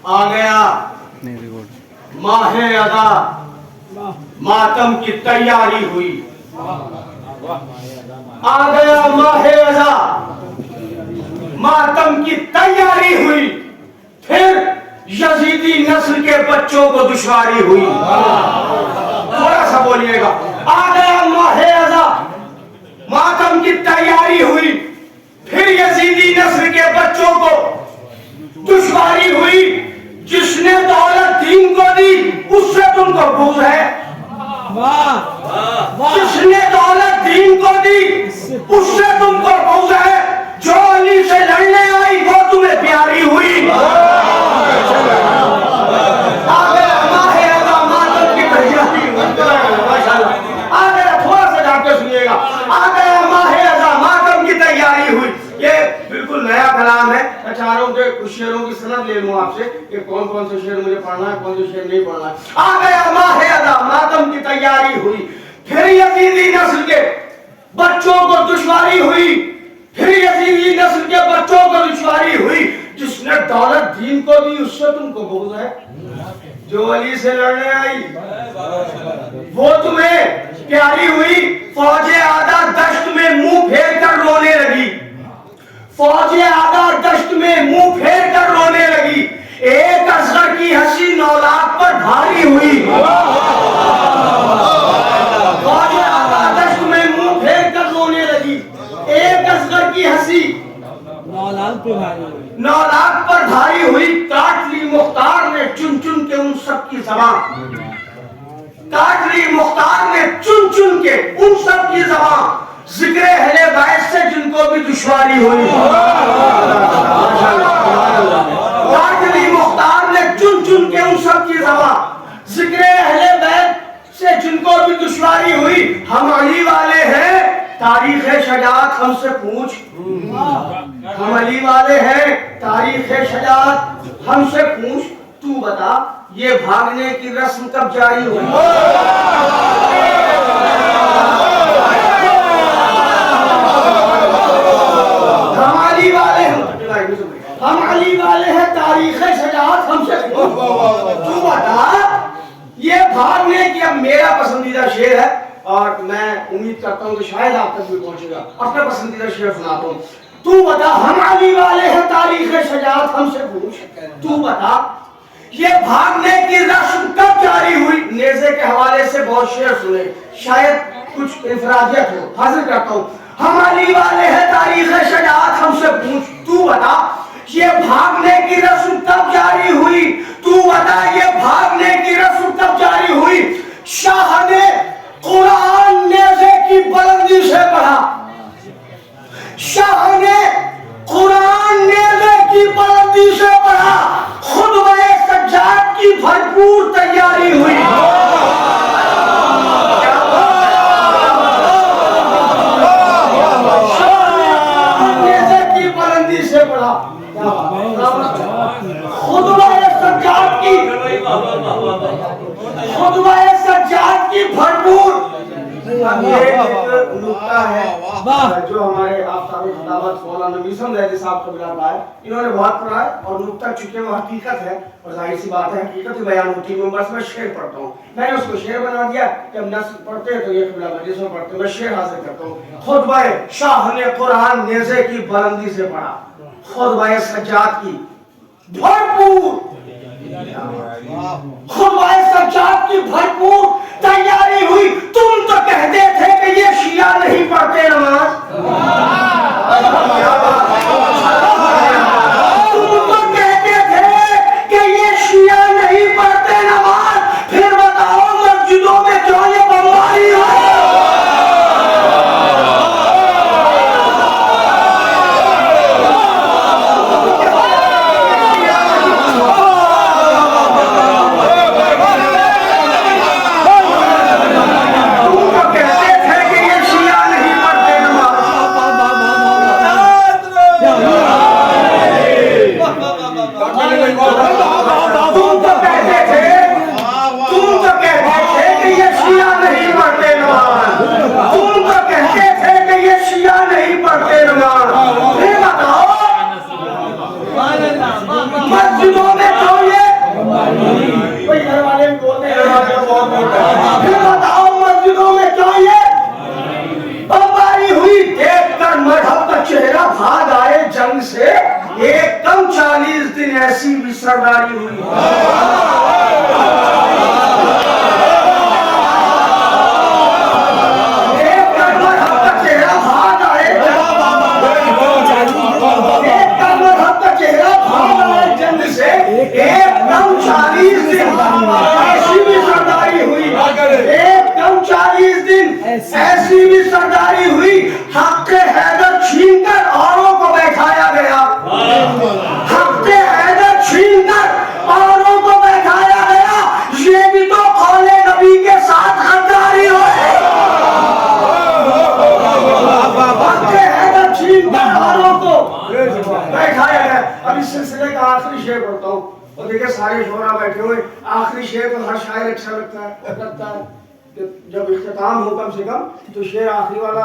आ गया माहे अदा, मातम की तैयारी हुई। आ गया माहे अदा, मातम की तैयारी हुई। फिर यजीदी नस्ल के बच्चों को दुश्वारी हुई। थोड़ा सा बोलिएगा। आ गया माहे अदा, मातम की तैयारी हुई। फिर यजीदी नस्ल के बच्चों को दुश्वारी हुई। जिसने दौलत दीन को दी उससे तुमको बुग़्ज़ है। जिसने दौलत दीन को दी उससे तुमको बुग़्ज़ है। जो अली से लड़ने आई वो तुम्हें प्यारी हुई। आ गया माहे अदा, मातम की तैयारी हुई। आ गया, थोड़ा सा जाके सुनिएगा। आ गया माहे अदा, मातम की तैयारी हुई। ये बिल्कुल नया कलाम है। मैं चाह रहा हूँ कि कुछ शेरों की सनद ले लूँ आपसे कि कौन कौन से शेर मुझे पढ़ना है, कौन से शेर नहीं पढ़ना है। आ गया माहे अदा, मातम की तैयारी हुई। फिर यजीदी नस्ल के बच्चों को दुश्वारी हुई। फिर यजीदी नस्ल के बच्चों को दुश्वारी हुई। जिसने दौलत दीन को दी उससे तुमको बुग़्ज़ है। जो अली से लड़ने आई वो तुम्हें प्यारी हुई। फौजे आदा दश्त में मुंह फेर कर रोने लगी। फौजे आदा दश्त में मुंह फेर कर रोने लगी। एक असगर की हंसी 9 लाख पर भारी हुई। फौजे आदा दश्त में मुंह फेर कर रोने लगी। एक असगर की हंसी 9 लाख पर भारी हुई। काट ली मुख्तार ने चुन चुन के उन सब की ज़बान। काट ली मुख्तार ने चुन चुन के उन सब की ज़बान। जिक्र अहले बैत से जिनको भी दुश्वारी हुई। काट ली मुख्तार ने चुन चुन के उन सब की ज़बान। जिक्र अहले बैत से जिनको भी दुश्वारी हुई। हम अली वाले हैं, तारीख़ शजाअत हमसे पूछ। हम अली वाले हैं, तारीख़ शजाअत हमसे पूछ। तू बता ये भागने की रस्म कब जारी हुई? हम अली वाले हैं, तारीख़ शजाअत हमसे पूछ। तू बता ये भागने की, अब मेरा पसंदीदा शेर है और मैं उम्मीद करता हूँ कि शायद आप तक भी पहुंचेगा। अपना पसंदीदा शेर सुनाता हूँ। तू बता हम अली वाले हैं, तारीख़ शजाअत हमसे पूछ। तू बता ये भागने की रस्म कब जारी हुई? नेज़े के हवाले से बहुत शेर सुने, शायद कुछ इंफरादियत हो। हाजिर करता हूँ। हम अली वाले हैं, तारीख़ शजाअत हमसे पूछ। तू बता ये भागने की रस्म कब जारी हुई? तू बता ये भागने की रस्म कब जारी हुई? शाह ने कुरान नेज़े की बुलंदी से पढ़ा। शाह ने कुरान नेज़े की बुलंदी से पढ़ा। खुतबे सज्जाद की भरपूर तैयारी हुई। नेज़े की बुलंदी से पढ़ा। खुतबे सज्जाद की, खुतबे सज्जाद की भरपूर। अब ये एक नुक्ता है जो हमारे आफ्ताब खिताबत मौलाना मीसम ज़ैदी साहब कबीला का है। इन्होंने बहुत पढ़ा है और नुक्ता चूंकि वो हकीकत है और जाहिर सी बात है हकीकत ही बयान होती है। बस मैं शेर पढ़ता हूँ। मैंने उसको शेर बना दिया। जब नस्ल पढ़ते हैं तो ये कबीला मजलिस में पढ़ते हैं। मैं शेर हासिल करता हूँ। खुतबे शाह ने कुरान नेज़े की बुलंदी से पढ़ा। खुतबे सज्जाद की भरपूर, खुतबे सज्जाद की भरपूर तैयारी हुई। तुम तो कहते थे कि ये शिया नहीं पढ़ते नमाज। तुम तो कहते थे कि ये शिया नहीं पढ़ते नमाज। फिर बताओ मस्जिदों में क्यों ये बमबारी हो? भी सरदारी हुई। एक कलमत हक का चेहरा भाग आए, एक कलमत हक का चेहरा भाग आए जंग से, एकदम 40 दिन ऐसी भी सरदारी हुई, एकदम 40 दिन ऐसी भी सरदारी हुई। हक के हैदर छीन कर औरों को बैठाया गया, हक के हैदर छीन कर औरों को बैठाया गया। ये भी तो कौले नबी के साथ गद्दारी हो, हक के हैदर छीन कर औरों को बैठाया गया। अब इस सिलसिले का आखिरी शेर पढ़ता हूँ, और देखिए सारे शोरा बैठे हुए, आखिरी शेर तो हर शायर अच्छा लगता है कि जब इख्तिताम हो कम से कम तो शेर आखिरी वाला।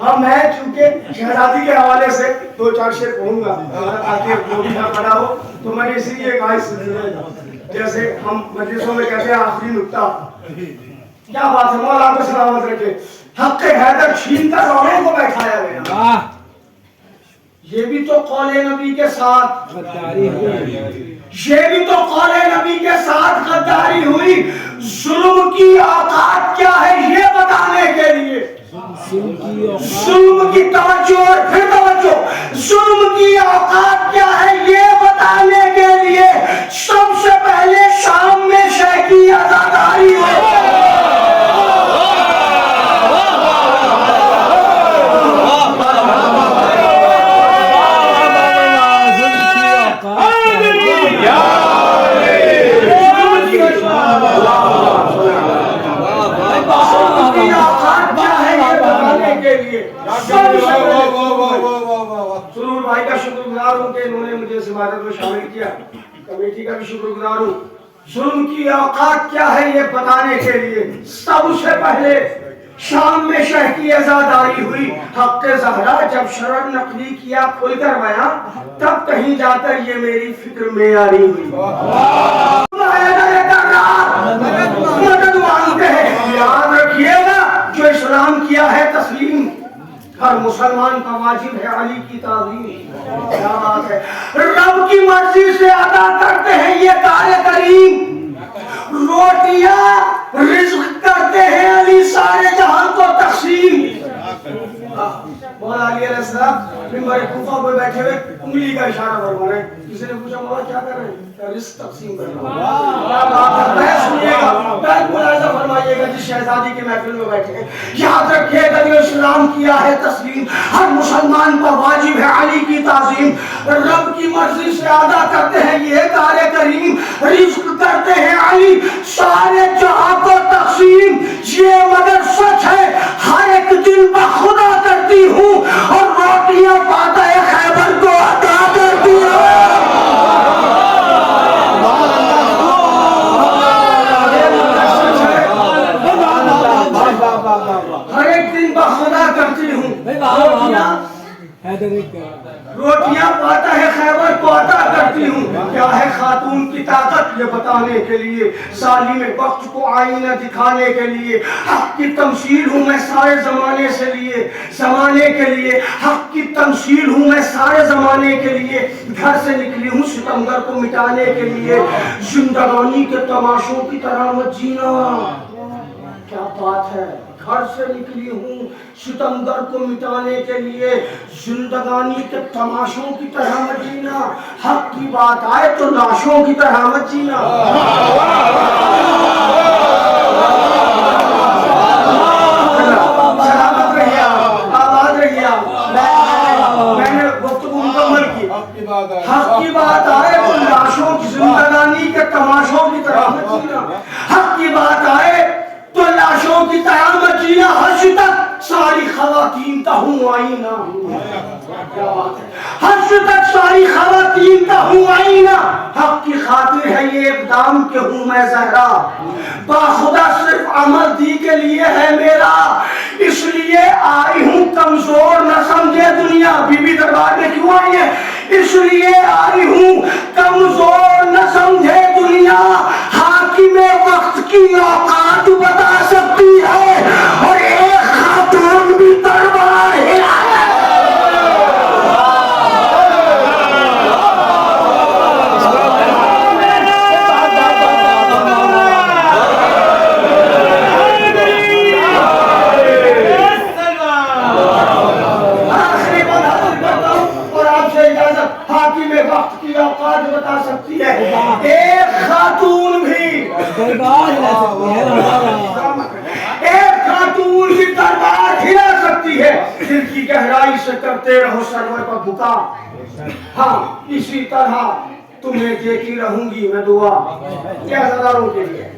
हाँ, मैं चूंकि शहजादी के हवाले से 2-4 शेर कहूँगा ताकि वो भी ना पड़ा हो, तो मैंने इसीलिए कहा इस सिलसिले में, जैसे हम मजलिसों में कहते हैं आखिरी नुक्ता। क्या बात है, मौला आपको सलामत रखे। हक के हैदर छीन कर औरों को बैठाया गया, ये भी तो कौले नबी के साथ गद्दारी हुई, ये भी तो कौले नबी के साथ गद्दारी हुई। जुल्म की औकात क्या है ये बताने के लिए, जुल्म की तवज्जो और फिर तवज्जो, जुल्म की औकात क्या है ये बताने के लिए सबसे पहले शाम में शह की आजादारी हुई। सुरूर भाई का शुक्रगुजार हूँ कि इन्होंने मुझे इस इबादत में शामिल किया, कमेटी का भी शुक्रगुजार हूँ। जुल्म की औकात क्या है ये बताने के लिए सबसे पहले शाम में शह की आजादारी हुई। हक के ज़हरा जब शरर नकली किया खुलकर बयां, तब कहीं जाकर ये मेरी फिक्र में यारी हुई। मदद मांगते हैं, याद रखिएगा जो इस्लाम किया है तस्लीम, हर मुसलमान का वाजिब है अली की ताज़ीम। क्या बात है, रब की मर्जी से अदा करते हैं ये कार्य करीम, रोटियां रिज़्क़ करते हैं अली सारे जहां को तक़सीम। मौला अली अलैहिस्सलाम मिंबर कूफा पे बैठे हुए उंगली का इशारा फरमा रहे, किसी ने पूछा मौला क्या कर रहे हैं, रिज़्क़ तक़सीम कर रहे हैं। क्या बात है, मैं सुनिएगा, मैं मुलाहिज़ा फरमाइएगा जिस शहजादी की महफिल में बैठे हैं, याद रखिएगा जो इस्लाम किया है तस्लीम, हर मुसलमान का वाजिब है अली की ताज़ीम। रब की मर्जी से अदा करते हैं ये कार्य करीम, रिज़्क़ करते हैं अली सारे जहां को तक़सीम। ये मगर सच है हर एक दिन बखुदा करती हूँ और रोटियां फातह खैबर को अदा करती हूँ। हर एक दिन बखुदा करती हूँ, रोटियां पाता है खैबर को अता करती हूँ। क्या है खातून की ताकत ये बताने के लिए, सालिम वक्त को आईना दिखाने के लिए, हक की तमसील हूँ मैं सारे जमाने से लिए, जमाने के लिए हक की तमसील हूँ मैं सारे जमाने के लिए। घर से निकली हूँ सितमगर को मिटाने के लिए, जिंदगानी के तमाशों की तरह मत जीना। क्या बात है, घर से निकली हूँ सितमगर को मिटाने के लिए, जिंदगानी के तमाशों की तरह मत जीना, हक की बात आए तो लाशों की तरह मत जीना। सलामत रहिए, आबाद रहिए। मैंने गुफ्तगू मुकम्मल की, हक की बात आए तो लाशों की, जिंदगानी के तमाशों की तरह मत जीना, हक की बात आए तो लाशों की तरह मत जीना। हर्ष तक सारी खवातीन का हूँ आईना, हर्ष तक सारी खवातीन का हूँ आईना। हक की खातिर है ये इक़दाम के हूँ मैं ज़हरा, बाखुदा सिर्फ अमल दी के लिए है मेरा, इसलिए आई हूँ कमजोर न समझे दुनिया। बीबी दरबार में क्यों आई है, इसलिए आई हूँ कमजोर न समझे दुनिया। हाकिमे वक्त की औकात बता सकती है और एक खातून भी तलवार हिलाए। لا سکتی ہے، ایک خاتون بھی ایک خاتون بھی دربار ہلا سکتی ہے۔ دل کی گہرائی سے کرتے رہو سرور پر پکار، ہاں اسی طرح تمہیں دیتی رہوں گی میں دعا، کیا ہزاروں کے لیے